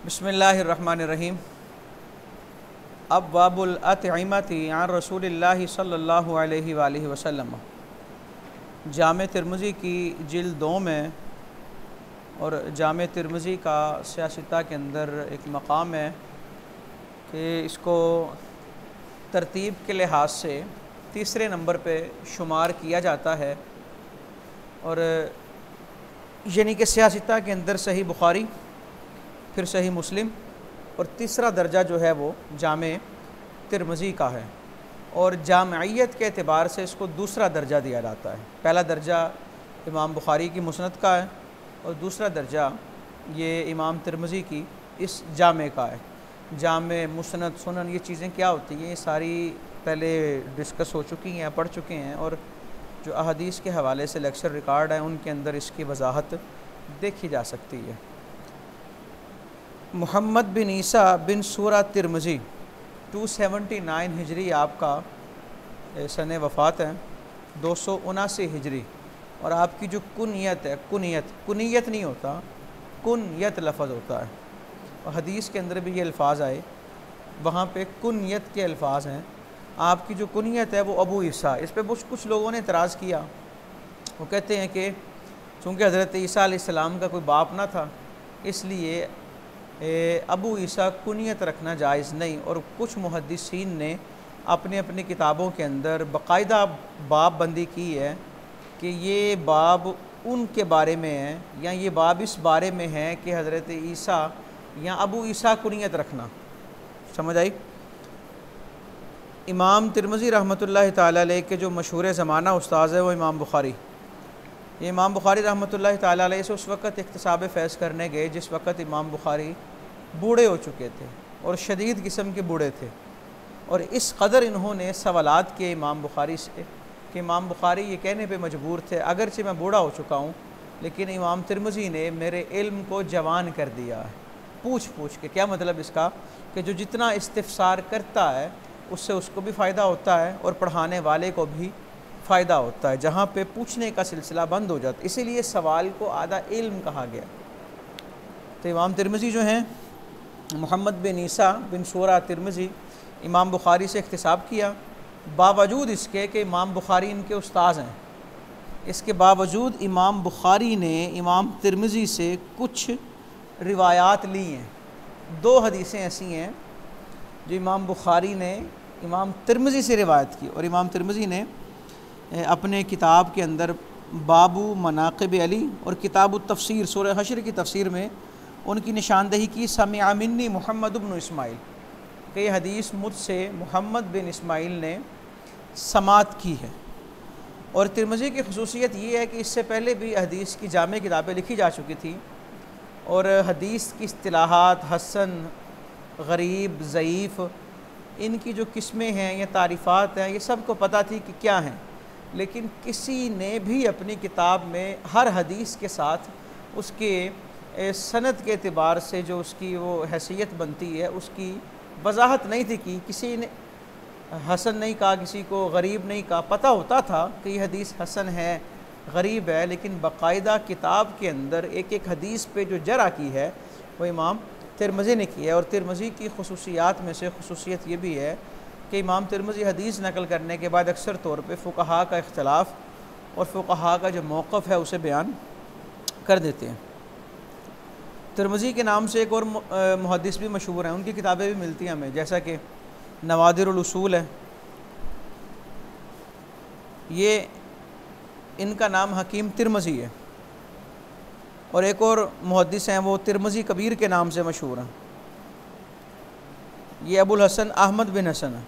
بسم اللہ الرحمن الرحیم۔ ابواب الاطعمۃ عن رسول اللہ صلی اللہ علیہ وآلہ وسلم، جامع ترمذی کی جلد 2 میں اور جامع ترمذی کا سیاستہ کے اندر ایک مقام ہے کہ اس کو ترتیب کے لحاظ سے تیسرے نمبر پہ شمار کیا جاتا ہے، اور یعنی کہ سیاستہ کے اندر صحیح بخاری، پھر صحیح مسلم، اور تیسرا درجہ جو ہے وہ جامع ترمذی کا ہے، اور جامعیت کے اعتبار سے اس کو دوسرا درجہ دیا جاتا ہے۔ پہلا درجہ امام بخاری کی مسند کا ہے، اور دوسرا درجہ یہ امام ترمذی کی اس جامع کا ہے۔ جامع، مسند، سنن، یہ چیزیں کیا ہوتی ہیں، یہ ساری پہلے ڈسکس ہو چکی ہیں، پڑھ چکے ہیں، اور جو احادیث کے حوالے سے لیکچر ریکارڈ ہیں ان کے اندر اس کی وضاحت دیکھی جا سکتی ہے۔ محمد بن عیسیٰ بن سورہ ترمذی 279 ہجری آپ کا سن وفات ہے، 279 ہجری، اور آپ کی جو کنیت ہے، کنیت نہیں ہوتا، کنیت لفظ ہوتا ہے، اور حدیث کے اندر بھی یہ الفاظ آئے، وہاں پہ کنیت کے الفاظ ہیں۔ آپ کی جو کنیت ہے وہ ابو عیسیٰ، اس پہ کچھ لوگوں نے اعتراض کیا، وہ کہتے ہیں کہ چونکہ حضرت عیسیٰ علیہ السلام کا کوئی باپ نہ تھا، اس لیے ابو عیسیٰ کنیت رکھنا جائز نہیں، اور کچھ محدثین نے اپنی اپنی کتابوں کے اندر باقاعدہ باب بندی کی ہے کہ یہ باب ان کے بارے میں ہے، یا یہ باب اس بارے میں ہے کہ حضرت عیسیٰ یا ابو عیسیٰ کنیت رکھنا۔ سمجھ آئی؟ امام ترمذی رحمۃ اللہ تعالیٰ علیہ کے جو مشہور زمانہ استاذ ہے وہ امام بخاری، یہ امام بخاری رحمۃ اللہ تعالیٰ علیہ سے اس وقت اکتساب فیض کرنے گئے جس وقت امام بخاری بوڑھے ہو چکے تھے، اور شدید قسم کے بوڑھے تھے، اور اس قدر انہوں نے سوالات کیے امام بخاری سے کہ امام بخاری یہ کہنے پہ مجبور تھے اگرچہ میں بوڑھا ہو چکا ہوں لیکن امام ترمذی نے میرے علم کو جوان کر دیا ہے، پوچھ کے۔ کیا مطلب اس کا؟ کہ جو جتنا استفسار کرتا ہے اس سے اس کو بھی فائدہ ہوتا ہے اور پڑھانے والے کو بھی فائدہ ہوتا ہے، جہاں پہ پوچھنے کا سلسلہ بند ہو جاتا ہے، اسی لیے سوال کو آدھا علم کہا گیا۔ تو امام ترمذی جو ہیں، محمد بن عیسیٰ بن سورہ ترمذی، امام بخاری سے اکتساب کیا، باوجود اس کے کہ امام بخاری ان کے استاذ ہیں، اس کے باوجود امام بخاری نے امام ترمذی سے کچھ روایات لی ہیں۔ 2 حدیثیں ایسی ہیں جو امام بخاری نے امام ترمذی سے روایت کی، اور امام ترمذی نے اپنے کتاب کے اندر بابو مناقب علی اور کتاب التفسیر سورہ حشر کی تفسیر میں ان کی نشاندہی کی، سمع منی محمد بن اسماعیل، کہ یہ حدیث مجھ سے محمد بن اسماعیل نے سماعت کی ہے۔ اور ترمذی کی خصوصیت یہ ہے کہ اس سے پہلے بھی حدیث کی جامع کتابیں لکھی جا چکی تھیں، اور حدیث کی اصطلاحات، حسن، غریب، ضعیف، ان کی جو قسمیں ہیں یا تعریفات ہیں یہ سب کو پتہ تھی کہ کیا ہیں، لیکن کسی نے بھی اپنی کتاب میں ہر حدیث کے ساتھ اس کے سند کے اعتبار سے جو اس کی وہ حیثیت بنتی ہے اس کی وضاحت نہیں تھی کی، کسی نے حسن نہیں کہا، کسی کو غریب نہیں کہا، پتہ ہوتا تھا کہ یہ حدیث حسن ہے، غریب ہے، لیکن باقاعدہ کتاب کے اندر ایک ایک حدیث پہ جو جرح کی ہے وہ امام ترمذی نے کی ہے۔ اور ترمذی کی خصوصیات میں سے خصوصیت یہ بھی ہے کہ امام ترمذی حدیث نقل کرنے کے بعد اکثر طور پہ فقہاء کا اختلاف اور فقہاء کا جو موقف ہے اسے بیان کر دیتے ہیں۔ ترمذی کے نام سے ایک اور محدث بھی مشہور ہیں، ان کی کتابیں بھی ملتی ہیں ہمیں، جیسا کہ نوادر الاصول ہے، یہ ان کا نام حکیم ترمذی ہے، اور ایک اور محدث ہیں وہ ترمذی کبیر کے نام سے مشہور ہیں، یہ ابو الحسن احمد بن حسن ہے۔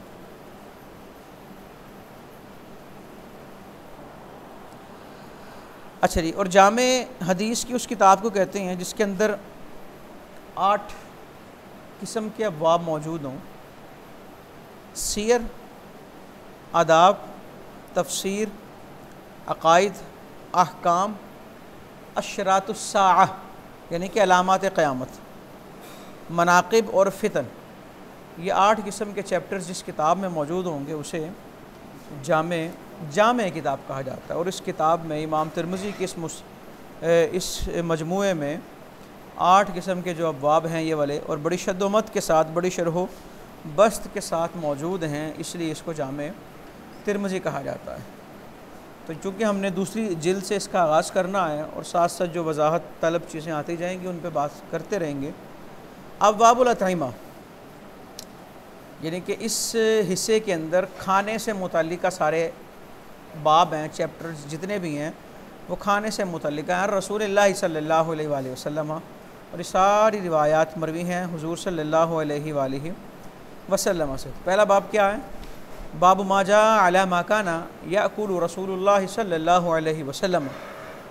اچھا جی، اور جامع حدیث کی اس کتاب کو کہتے ہیں جس کے اندر 8 قسم کے ابواب موجود ہوں: سیر، آداب، تفسیر، عقائد، احکام، اشراط الساعہ یعنی کہ علامات قیامت، مناقب اور فتن، یہ 8 قسم کے چیپٹرز جس کتاب میں موجود ہوں گے اسے جامع کتاب کہا جاتا ہے۔ اور اس کتاب میں امام ترمذی کی اس مجموعے میں 8 قسم کے جو ابواب ہیں یہ والے، اور بڑی شد و مت کے ساتھ، بڑی شرح و بسط کے ساتھ موجود ہیں، اس لیے اس کو جامع ترمذی کہا جاتا ہے۔ تو چونکہ ہم نے دوسری جلد سے اس کا آغاز کرنا ہے اور ساتھ ساتھ جو وضاحت طلب چیزیں آتی جائیں گی ان پہ بات کرتے رہیں گے۔ ابواب الاطعمہ، یعنی کہ اس حصے کے اندر کھانے سے متعلقہ سارے باب ہیں، چیپٹرز جتنے بھی ہیں وہ کھانے سے متعلقہ ہیں۔ رسول اللہ صلی اللہ علیہ وآلہ وسلم، اور یہ ساری روایات مروی ہیں حضور صلی اللہ علیہ وآلہ وسلم سے۔ پہلا باب کیا ہے؟ باب ما جاء علی ما کان یأکل رسول اللہ صلی اللہ علیہ وسلم،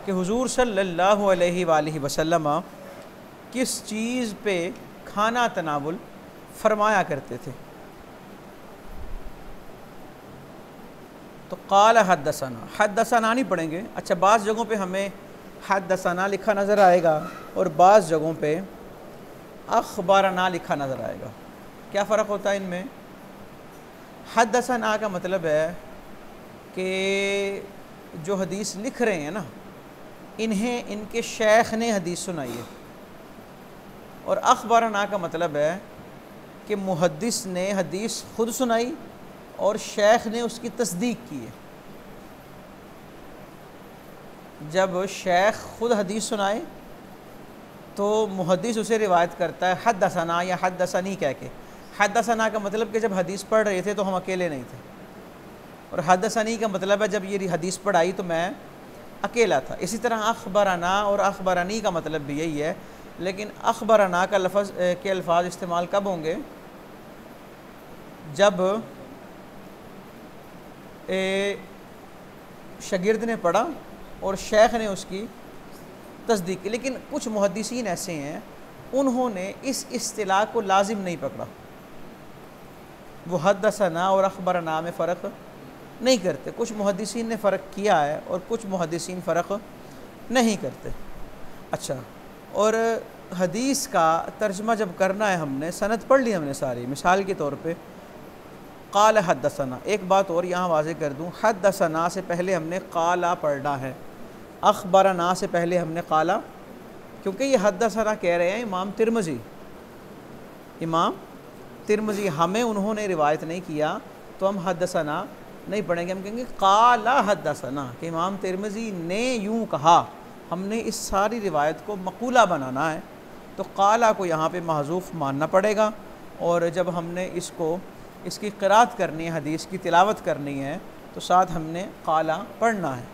کہ حضور صلی اللہ علیہ وآلہ وسلم کس چیز پہ کھانا تناول فرمایا کرتے تھے۔ تو قال حدثنا، حدثنا نہیں پڑھیں گے، اچھا بعض جگہوں پہ ہمیں حدثنا لکھا نظر آئے گا اور بعض جگہوں پہ اخبارنا لکھا نظر آئے گا۔ کیا فرق ہوتا ہے ان میں؟ حدثنا کا مطلب ہے کہ جو حدیث لکھ رہے ہیں نا، انہیں ان کے شیخ نے حدیث سنائی ہے، اور اخبارنا کا مطلب ہے کہ محدث نے حدیث خود سنائی اور شیخ نے اس کی تصدیق کی ہے۔ جب شیخ خود حدیث سنائے تو محدث اسے روایت کرتا ہے حدثنا یا حدثنی کہہ کے۔ حدثنا کا مطلب کہ جب حدیث پڑھ رہے تھے تو ہم اکیلے نہیں تھے، اور حدثنی کا مطلب ہے جب یہ حدیث پڑھائی تو میں اکیلا تھا۔ اسی طرح اخبرنا اور اخبرنی کا مطلب بھی یہی ہے، لیکن اخبرنا کا لفظ کے الفاظ استعمال کب ہوں گے؟ جب شاگرد نے پڑھا اور شیخ نے اس کی تصدیق کی۔ لیکن کچھ محدثین ایسے ہیں انہوں نے اس اصطلاح کو لازم نہیں پکڑا، وہ حدثنا اور اخبرنا میں فرق نہیں کرتے۔ کچھ محدثین نے فرق کیا ہے اور کچھ محدثین فرق نہیں کرتے۔ اچھا، اور حدیث کا ترجمہ جب کرنا ہے ہم نے سند پڑھ لی ہم نے ساری، مثال کے طور پہ قال حدثنا، ایک بات اور یہاں واضح کر دوں، حدثنا سے پہلے ہم نے قالا پڑھنا ہے، اخبرنا سے پہلے ہم نے قالا، کیونکہ یہ حدثنا کہہ رہے ہیں امام ترمذی، ہمیں انہوں نے روایت نہیں کیا تو ہم حدثنا نہیں پڑھیں گے، ہم کہیں گے قالا حدثنا، کہ امام ترمذی نے یوں کہا۔ ہم نے اس ساری روایت کو مقولہ بنانا ہے تو قالا کو یہاں پہ محذوف ماننا پڑے گا، اور جب ہم نے اس کی قرات کرنی ہے، حدیث کی تلاوت کرنی ہے، تو ساتھ ہم نے قالا پڑھنا ہے۔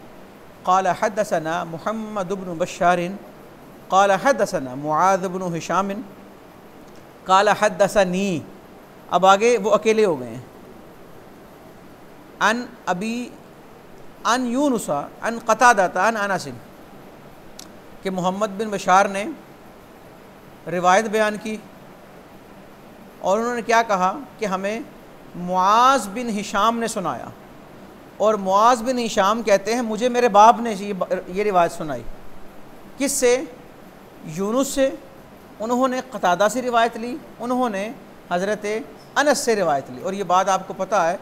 قال حدثنا محمد بن بشار قال حدثنا معاذ بن ہشام قال حدثنی، اب آگے وہ اکیلے ہو گئے ہیں، عن یونس عن قتادہ عن انس، کہ محمد بن بشار نے روایت بیان کی اور انہوں نے کیا کہا کہ ہمیں معاذ بن ہشام نے سنایا، اور معاذ بن ہشام کہتے ہیں مجھے میرے باپ نے یہ روایت سنائی، کس سے؟ یونس سے، انہوں نے قتادہ سے روایت لی، انہوں نے حضرت انس سے روایت لی۔ اور یہ بات آپ کو پتہ ہے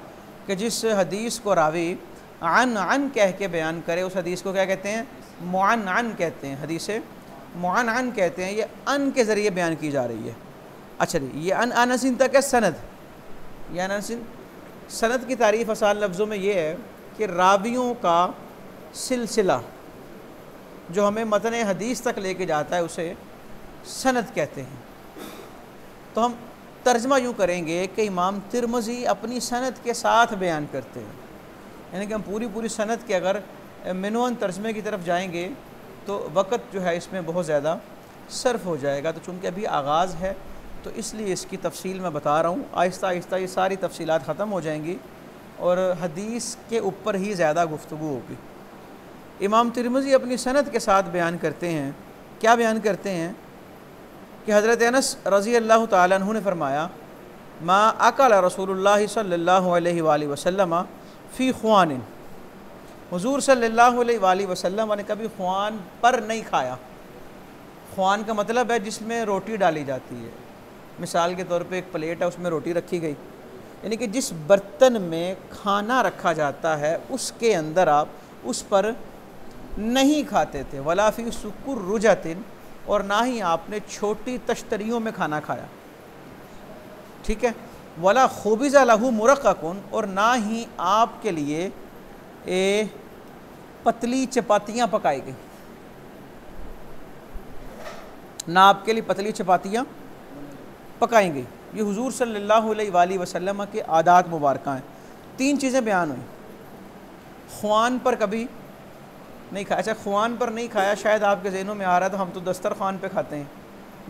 کہ جس حدیث کو راوی عن کہہ کے بیان کرے اس حدیث کو کیا کہتے ہیں؟ معنعن کہتے ہیں، حدیث معنعن کہتے ہیں، یہ ان کے ذریعے بیان کی جا رہی ہے۔ اچھا جی، یہ انس تک ہے سند، یہ انس سند کی تعریف آسان لفظوں میں یہ ہے کہ راویوں کا سلسلہ جو ہمیں متن حدیث تک لے کے جاتا ہے اسے سند کہتے ہیں۔ تو ہم ترجمہ یوں کریں گے کہ امام ترمذی اپنی سند کے ساتھ بیان کرتے ہیں، یعنی کہ ہم پوری سند کے اگر منون ترجمے کی طرف جائیں گے تو وقت جو ہے اس میں بہت زیادہ صرف ہو جائے گا، تو چونکہ ابھی آغاز ہے تو اس لیے اس کی تفصیل میں بتا رہا ہوں، آہستہ آہستہ یہ ساری تفصیلات ختم ہو جائیں گی اور حدیث کے اوپر ہی زیادہ گفتگو ہوگی۔ امام ترمذی اپنی سند کے ساتھ بیان کرتے ہیں، کیا بیان کرتے ہیں کہ حضرت انس رضی اللہ تعالیٰ عنہ نے فرمایا ما اکل رسول اللہ صلی اللہ علیہ وآلہ وسلم فی خوان، حضور صلی اللہ علیہ وآلہ وسلم نے کبھی خوان پر نہیں کھایا۔ خوان کا مطلب ہے جس میں روٹی ڈالی جاتی ہے، مثال کے طور پہ ایک پلیٹ ہے اس میں روٹی رکھی گئی، یعنی کہ جس برتن میں کھانا رکھا جاتا ہے اس کے اندر آپ اس پر نہیں کھاتے تھے۔ ولا فی سکر رجت، اور نہ ہی آپ نے چھوٹی تشتریوں میں کھانا کھایا، ٹھیک ہے، ولا خبز لہ مرققن، اور نہ ہی آپ کے لیے پتلی چپاتیاں پکائی گئی، نہ آپ کے لیے پتلی چپاتیاں پکائیں گئی۔ یہ حضور صلی اللہ علیہ وآلہ وسلم کے عادات مبارکہ ہیں۔ 3 چیزیں بیان ہوئیں۔ خوان پر کبھی نہیں کھایا، اچھا خوان پر نہیں کھایا، شاید آپ کے ذہنوں میں آ رہا ہے تو ہم تو دسترخوان پہ کھاتے ہیں۔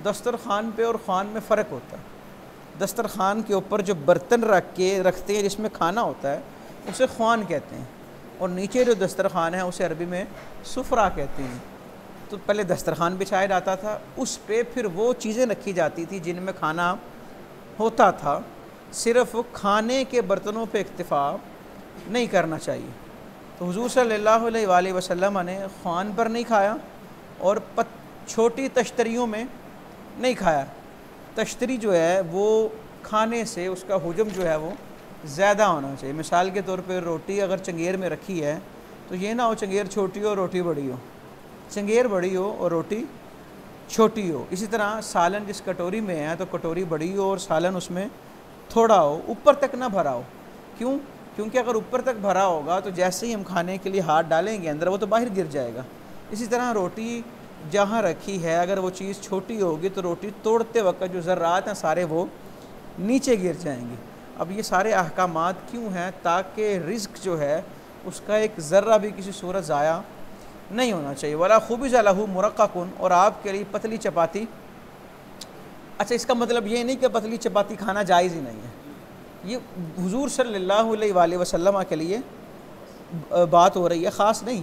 دسترخوان پہ اور خوان میں فرق ہوتا ہے۔ دسترخوان کے اوپر جو برتن رکھتے ہیں جس میں کھانا ہوتا ہے اسے خوان کہتے ہیں، اور نیچے جو دسترخوان ہے اسے عربی میں سفرہ کہتے ہیں۔ تو پہلے دسترخوان بچھایا جاتا تھا، اس پہ پھر وہ چیزیں رکھی جاتی تھی جن میں کھانا ہوتا تھا۔ صرف کھانے کے برتنوں پہ اکتفا نہیں کرنا چاہیے۔ تو حضور صلی اللہ علیہ وآلہ وسلم نے خوان پر نہیں کھایا اور چھوٹی تشتریوں میں نہیں کھایا۔ تشتری جو ہے وہ کھانے سے اس کا حجم جو ہے وہ زیادہ ہونا چاہیے۔ مثال کے طور پہ روٹی اگر چنگیر میں رکھی ہے تو یہ نہ ہو چنگیر چھوٹی ہو اور روٹی بڑی ہو، چنگیر بڑی ہو اور روٹی چھوٹی ہو۔ اسی طرح سالن جس کٹوری میں ہے تو کٹوری بڑی ہو اور سالن اس میں تھوڑا ہو، اوپر تک نہ بھرا ہو۔ کیوں؟ کیونکہ اگر اوپر تک بھرا ہوگا تو جیسے ہی ہم کھانے کے لیے ہاتھ ڈالیں گے اندر وہ تو باہر گر جائے گا۔ اسی طرح روٹی جہاں رکھی ہے اگر وہ چیز چھوٹی ہوگی تو روٹی توڑتے وقت جو ذرات ہیں سارے وہ نیچے گر جائیں گے۔ اب یہ سارے احکامات کیوں ہیں؟ تاکہ رزق جو ہے اس کا ایک ذرہ بھی کسی صورت ضائع نہیں ہونا چاہیے۔ ولا خبز لہ مرققن، اور آپ کے لیے پتلی چپاتی۔ اچھا اس کا مطلب یہ نہیں کہ پتلی چپاتی کھانا جائز ہی نہیں ہے، یہ حضور صلی اللہ علیہ وآلہ وسلم کے لیے بات ہو رہی ہے، خاص نہیں۔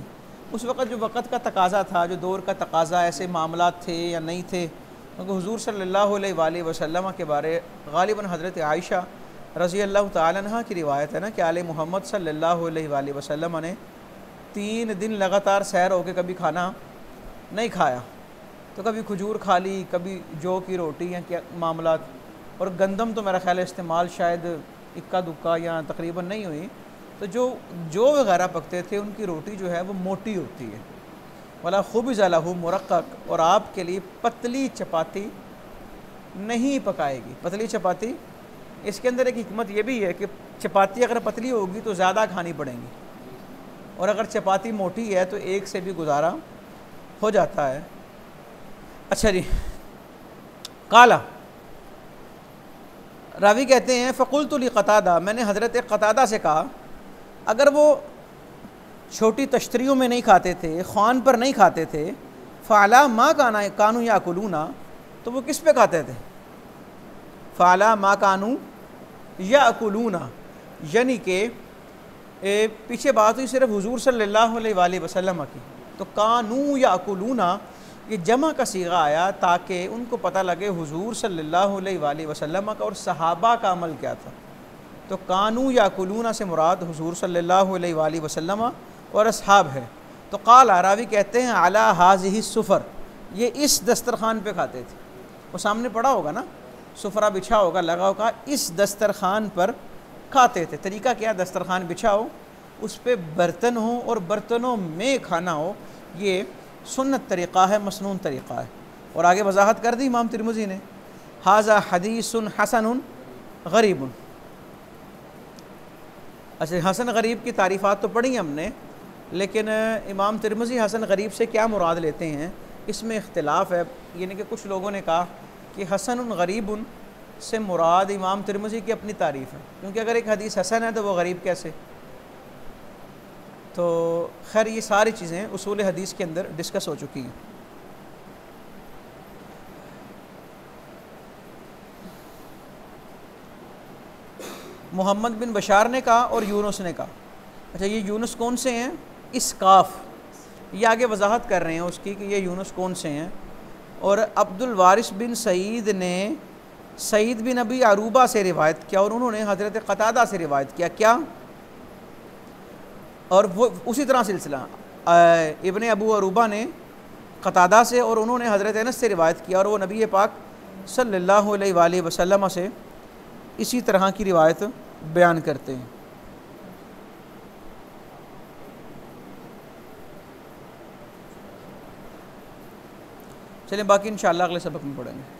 اس وقت جو وقت کا تقاضا تھا، جو دور کا تقاضا، ایسے معاملات تھے یا نہیں تھے، کیونکہ حضور صلی اللہ علیہ وآلہ وسلم کے بارے غالباً حضرت عائشہ رضی اللہ تعالیٰ عنہ کی روایت ہے نا کہ آل محمد صلی اللہ علیہ وآلہ وسلم نے 3 دن لگاتار سیر ہو کے کبھی کھانا نہیں کھایا، تو کبھی کھجور کھا لی، کبھی جو کی روٹی یا کیا معاملات، اور گندم تو میرا خیال ہے استعمال شاید اکا دکا یا تقریباً نہیں ہوئی، تو جو وغیرہ پکتے تھے ان کی روٹی جو ہے وہ موٹی ہوتی ہے۔ ولا خبز لہ مرقق، اور آپ کے لیے پتلی چپاتی نہیں پکائے گی۔ پتلی چپاتی، اس کے اندر ایک حکمت یہ بھی ہے کہ چپاتی اگر پتلی ہوگی تو زیادہ کھانی پڑیں گی، اور اگر چپاتی موٹی ہے تو ایک سے بھی گزارا ہو جاتا ہے۔ اچھا جی، قالا، راوی کہتے ہیں فقلت لقتادہ، میں نے حضرت قتادہ سے کہا اگر وہ چھوٹی تشتریوں میں نہیں کھاتے تھے، خوان پر نہیں کھاتے تھے، فعلا ما کانوا یاکلون، تو وہ کس پہ کھاتے تھے؟ فعلا ما کانوا یاکلون، یعنی کہ پیچھے بات ہوئی صرف حضور صلی اللہ علیہ وآلہ وسلم کی، تو کانوا یاکلون یہ جمع کا صیغہ آیا تاکہ ان کو پتہ لگے حضور صلی اللہ علیہ وآلہ وسلم کا اور صحابہ کا عمل کیا تھا۔ تو کانوا یاکلون سے مراد حضور صلی اللہ علیہ وآلہ وسلم اور اصحاب ہے۔ تو قال، راوی کہتے ہیں علی ہذہ السفر، یہ اس دسترخوان پہ کھاتے تھے، وہ سامنے پڑا ہوگا نا، سفرہ بچھا ہوگا، لگا ہوگا، اس دسترخوان پر کھاتے تھے۔ طریقہ کیا؟ دسترخوان بچھاؤ، اس پہ برتن ہوں اور برتنوں میں کھانا ہو، یہ سنت طریقہ ہے، مسنون طریقہ ہے۔ اور آگے وضاحت کر دی امام ترمذی نے، ھذا حدیث حسن غریب۔ اچھا، حسن غریب کی تعریفات تو پڑھی ہم نے، لیکن امام ترمذی حسن غریب سے کیا مراد لیتے ہیں اس میں اختلاف ہے۔ یعنی کہ کچھ لوگوں نے کہا کہ حسن غریب سے مراد امام ترمذی کی اپنی تعریف ہے، کیونکہ اگر ایک حدیث حسن ہے تو وہ غریب کیسے؟ تو خیر یہ ساری چیزیں اصول حدیث کے اندر ڈسکس ہو چکی ہیں۔ محمد بن بشار نے کہا اور یونس نے کہا۔ اچھا یہ یونس کون سے ہیں؟ اسقاف، یہ آگے وضاحت کر رہے ہیں اس کی کہ یہ یونس کون سے ہیں۔ اور عبد الوارث بن سعید نے سعید بن ابی عروبہ سے روایت کیا اور انہوں نے حضرت قتادہ سے روایت کیا، کیا؟ اور وہ اسی طرح سلسلہ ابن ابو عروبہ نے قتادہ سے اور انہوں نے حضرت انس سے روایت کیا، اور وہ نبی پاک صلی اللہ علیہ وآلہ وسلم سے اسی طرح کی روایت بیان کرتے ہیں۔ چلیں باقی انشاءاللہ اگلے سبق میں پڑھیں گے.